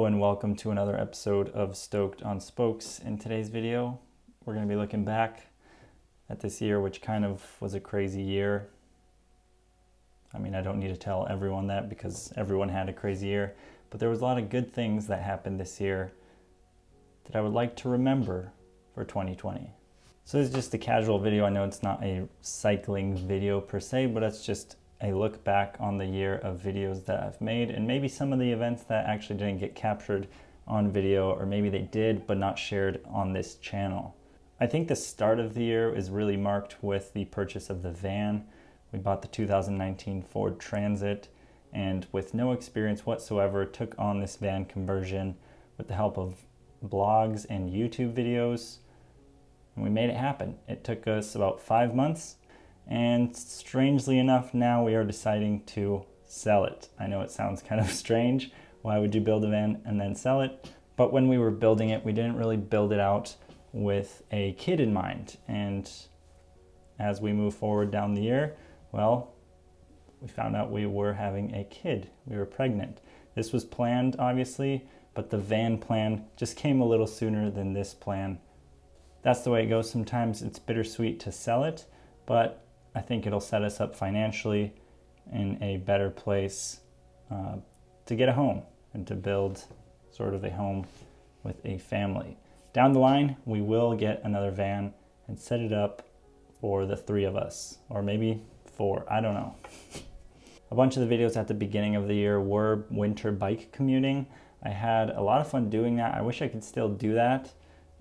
Hello and welcome to another episode of Stoked on Spokes. In today's video, we're going to be looking back at this year, which kind of was a crazy year. I mean, I don't need to tell everyone that because everyone had a crazy year, but there was a lot of good things that happened this year that I would like to remember for 2020. So this is just a casual video. I know it's not a cycling video per se, but it's just a look back on the year of videos that I've made and maybe some of the events that actually didn't get captured on video, or maybe they did but not shared on this channel. I think the start of the year is really marked with the purchase of the van. We bought the 2019 Ford Transit and with no experience whatsoever took on this van conversion with the help of blogs and YouTube videos, and we made it happen. It took us about 5 months. And strangely enough, now we are deciding to sell it. I know it sounds kind of strange. Why would you build a van and then sell it? But when we were building it, we didn't really build it out with a kid in mind. And as we move forward down the year, well, we found out we were having a kid. We were pregnant. This was planned, obviously, but the van plan just came a little sooner than this plan. That's the way it goes. Sometimes it's bittersweet to sell it, but I think it'll set us up financially in a better place to get a home and to build sort of a home with a family. Down the line, we will get another van and set it up for the 3 of us, or maybe 4, I don't know. A bunch of the videos at the beginning of the year were winter bike commuting. I had a lot of fun doing that. I wish I could still do that.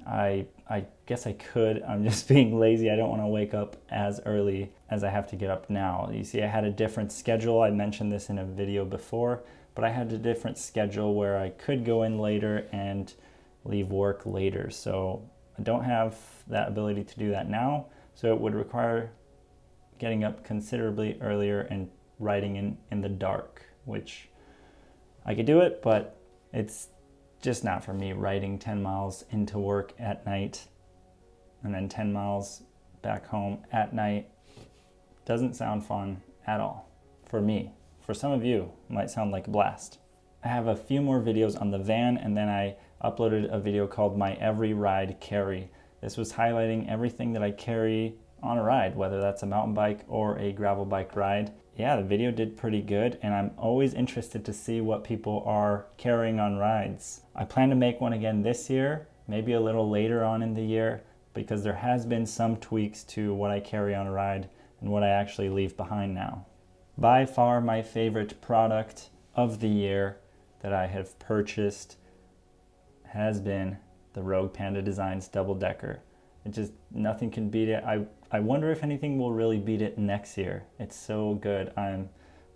I guess I could. I'm just being lazy. I don't want to wake up as early as I have to get up now. You see, I had a different schedule. I mentioned this in a video before, but I had a different schedule where I could go in later and leave work later. So I don't have that ability to do that now. So it would require getting up considerably earlier and riding in the dark, which I could do it, but it's just not for me. Riding 10 miles into work at night and then 10 miles back home at night doesn't sound fun at all for me. For some of you, it might sound like a blast. I have a few more videos on the van, and then I uploaded a video called My Every Ride Carry. This was highlighting everything that I carry on a ride, whether that's a mountain bike or a gravel bike ride. Yeah, the video did pretty good, and I'm always interested to see what people are carrying on rides. I plan to make one again this year, maybe a little later on in the year, because there has been some tweaks to what I carry on a ride and what I actually leave behind now. By far my favorite product of the year that I have purchased has been the Rogue Panda Designs Double Decker. It just, nothing can beat it. I wonder if anything will really beat it next year. It's so good. I'm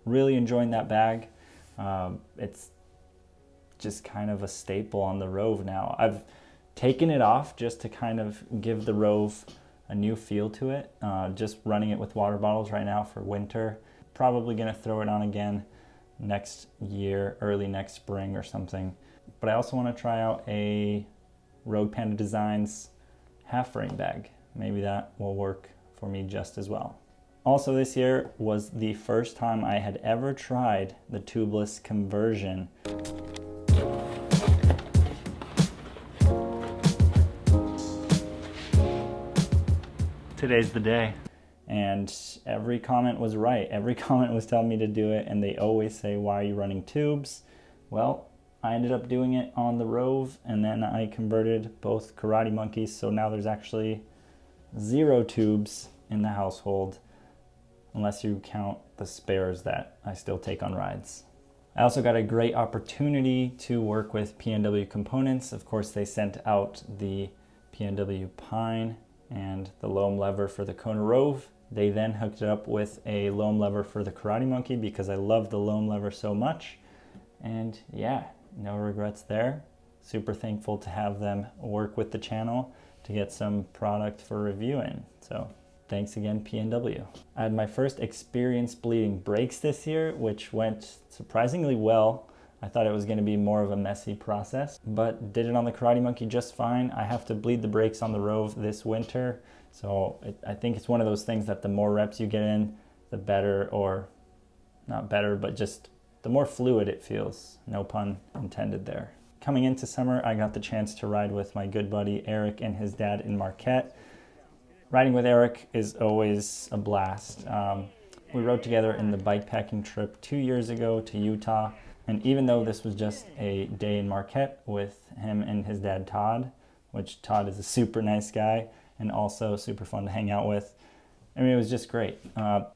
really enjoying that bag. It's just kind of a staple on the Rove now. I've taken it off just to kind of give the Rove a new feel to it. Just running it with water bottles right now for winter. Probably gonna throw it on again next year, early next spring or something. But I also wanna try out a Rogue Panda Designs half frame bag. Maybe that will work for me just as well. Also this year was the first time I had ever tried the tubeless conversion. Today's the day. And every comment was right. Every comment was telling me to do it, and they always say, why are you running tubes? Well, I ended up doing it on the Rove, and then I converted both Karate Monkeys, so now there's actually 0 tubes in the household, unless you count the spares that I still take on rides. I also got a great opportunity to work with P&W Components. Of course, they sent out the P&W Pine and the loam lever for the Kona Rove. They then hooked it up with a loam lever for the Karate Monkey because I love the loam lever so much. And yeah, no regrets there. Super thankful to have them work with the channel to get some product for review in. So thanks again, P&W. I had my first experience bleeding brakes this year, which went surprisingly well. I thought it was going to be more of a messy process, but did it on the Karate Monkey just fine. I have to bleed the brakes on the Rove this winter, so I think it's one of those things that the more reps you get in, the better, or not better, but just the more fluid it feels. No pun intended there. coming into summer, I got the chance to ride with my good buddy Eric and his dad in Marquette. Riding with Eric is always a blast. We rode together in the bikepacking trip 2 years ago to Utah, and even though this was just a day in Marquette with him and his dad Todd, which Todd is a super nice guy and also super fun to hang out with, I mean, it was just great.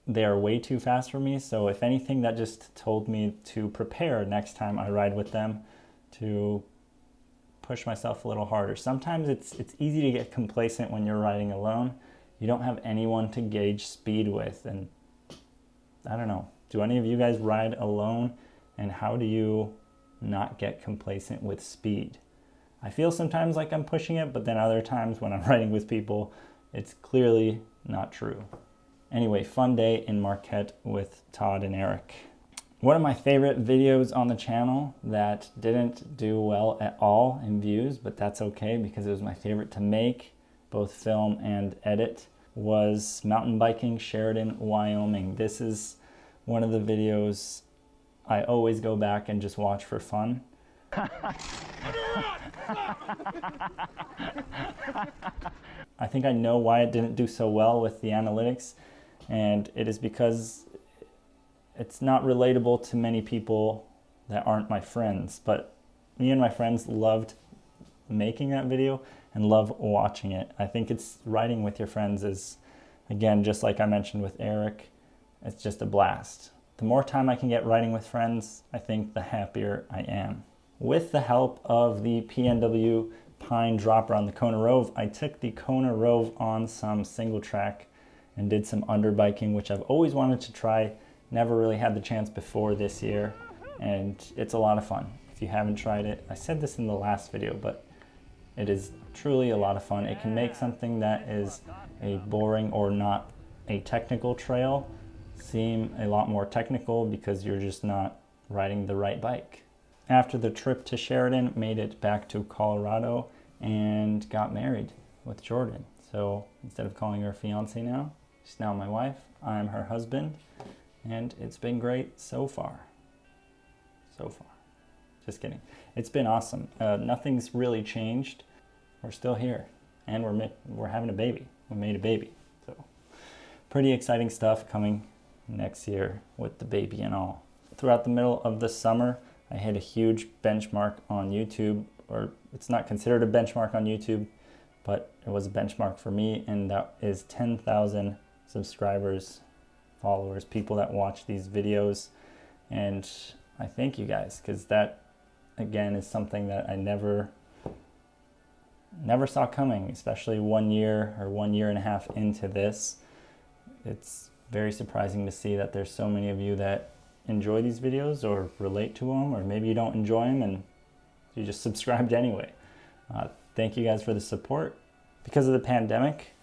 They are way too fast for me, so if anything, that just told me to prepare next time I ride with them, to push myself a little harder. Sometimes it's easy to get complacent when you're riding alone. You don't have anyone to gauge speed with, and I don't know. Do any of you guys ride alone, and how do you not get complacent with speed? I feel sometimes like I'm pushing it, but then other times when I'm riding with people, it's clearly not true. Anyway, fun day in Marquette with Todd and Eric. One of my favorite videos on the channel that didn't do well at all in views, but that's okay because it was my favorite to make, both film and edit, was mountain biking Sheridan, Wyoming. This is one of the videos I always go back and just watch for fun. I think I know why it didn't do so well with the analytics, and it is because it's not relatable to many people that aren't my friends, but me and my friends loved making that video and love watching it. I think it's riding with your friends is, again, just like I mentioned with Eric, it's just a blast. The more time I can get riding with friends, I think the happier I am. With the help of the PNW Pine dropper on the Kona Rove, I took the Kona Rove on some single track and did some underbiking, which I've always wanted to try. Never really had the chance before this year, and it's a lot of fun. If you haven't tried it, I said this in the last video, but it is truly a lot of fun. It can make something that is a boring or not a technical trail seem a lot more technical because you're just not riding the right bike. After the trip to Sheridan, made it back to Colorado and got married with Jordan. So instead of calling her fiance now, she's now my wife. I'm her husband, and it's been great so far. Just kidding. It's been awesome. Nothing's really changed. We're still here, and we're having a baby. We made a baby. So pretty exciting stuff coming next year with the baby and all. Throughout the middle of the summer, I hit a huge benchmark on YouTube, or it's not considered a benchmark on YouTube, but it was a benchmark for me, and that is 10,000 subscribers, followers, people that watch these videos. And I thank you guys, because that, again, is something that I never saw coming, especially 1 year or 1.5 years into this. It's very surprising to see that there's so many of you that enjoy these videos or relate to them, or maybe you don't enjoy them and you just subscribed anyway. Thank you guys for the support. Because of the pandemic,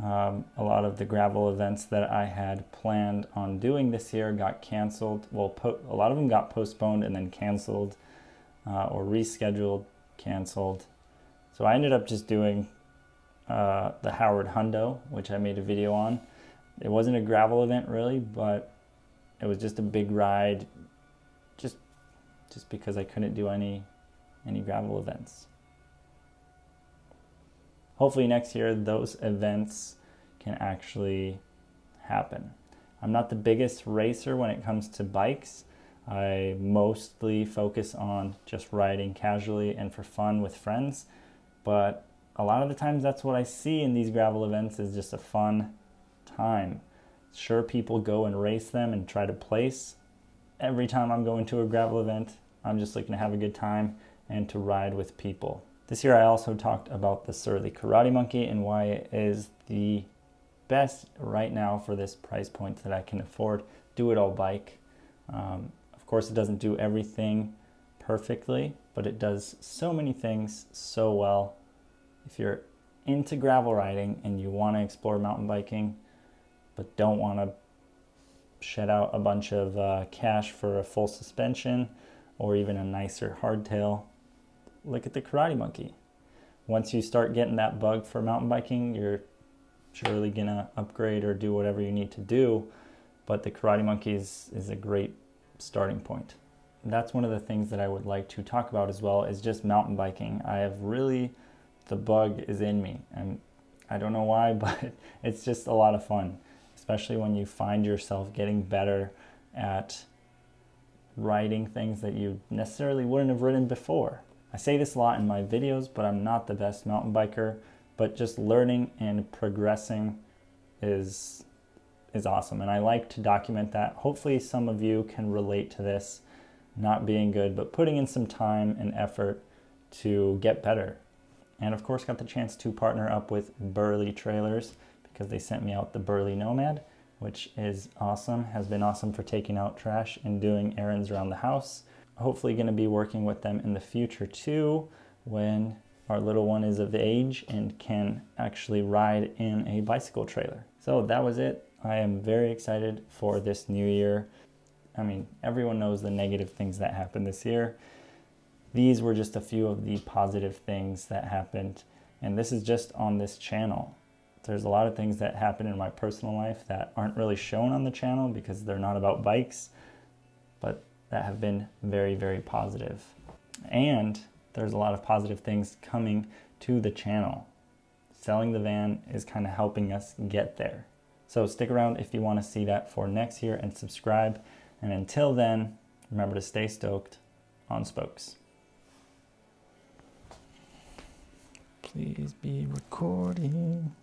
a lot of the gravel events that I had planned on doing this year got canceled. Well, a lot of them got postponed and then canceled, or rescheduled, canceled. So I ended up just doing the Howard Hundo, which I made a video on. It wasn't a gravel event really, but it was just a big ride, just because I couldn't do any gravel events. Hopefully next year those events can actually happen. I'm not the biggest racer when it comes to bikes. I mostly focus on just riding casually and for fun with friends, but a lot of the times that's what I see in these gravel events is just a fun time. Sure, people go and race them and try to place. Every time I'm going to a gravel event, I'm just looking to have a good time and to ride with people. This year I also talked about the Surly Karate Monkey and why it is the best right now for this price point that I can afford. Do-it-all bike. Of course, it doesn't do everything perfectly, but it does so many things so well. If you're into gravel riding and you want to explore mountain biking, but don't want to shed out a bunch of cash for a full suspension or even a nicer hardtail, look at the Karate Monkey. Once you start getting that bug for mountain biking, you're surely gonna upgrade or do whatever you need to do, but the Karate Monkey is a great starting point. that's one of the things that I would like to talk about as well, is just mountain biking. I have really, the bug is in me, and I don't know why, but it's just a lot of fun, especially when you find yourself getting better at riding things that you necessarily wouldn't have ridden before. I say this a lot in my videos, but I'm not the best mountain biker, but just learning and progressing is awesome, and I like to document that. Hopefully some of you can relate to this, not being good, but putting in some time and effort to get better. And of course got the chance to partner up with Burley Trailers because they sent me out the Burley Nomad, which is awesome, has been awesome for taking out trash and doing errands around the house. Hopefully going to be working with them in the future too, when our little one is of age and can actually ride in a bicycle trailer. So that was it. I am very excited for this new year. I mean, everyone knows the negative things that happened this year. These were just a few of the positive things that happened, and this is just on this channel. There's a lot of things that happen in my personal life that aren't really shown on the channel because they're not about bikes, but that have been very, very positive. And there's a lot of positive things coming to the channel. Selling the van is kind of helping us get there. So stick around if you want to see that for next year, and subscribe. And until then, remember to stay stoked on spokes. Please be recording.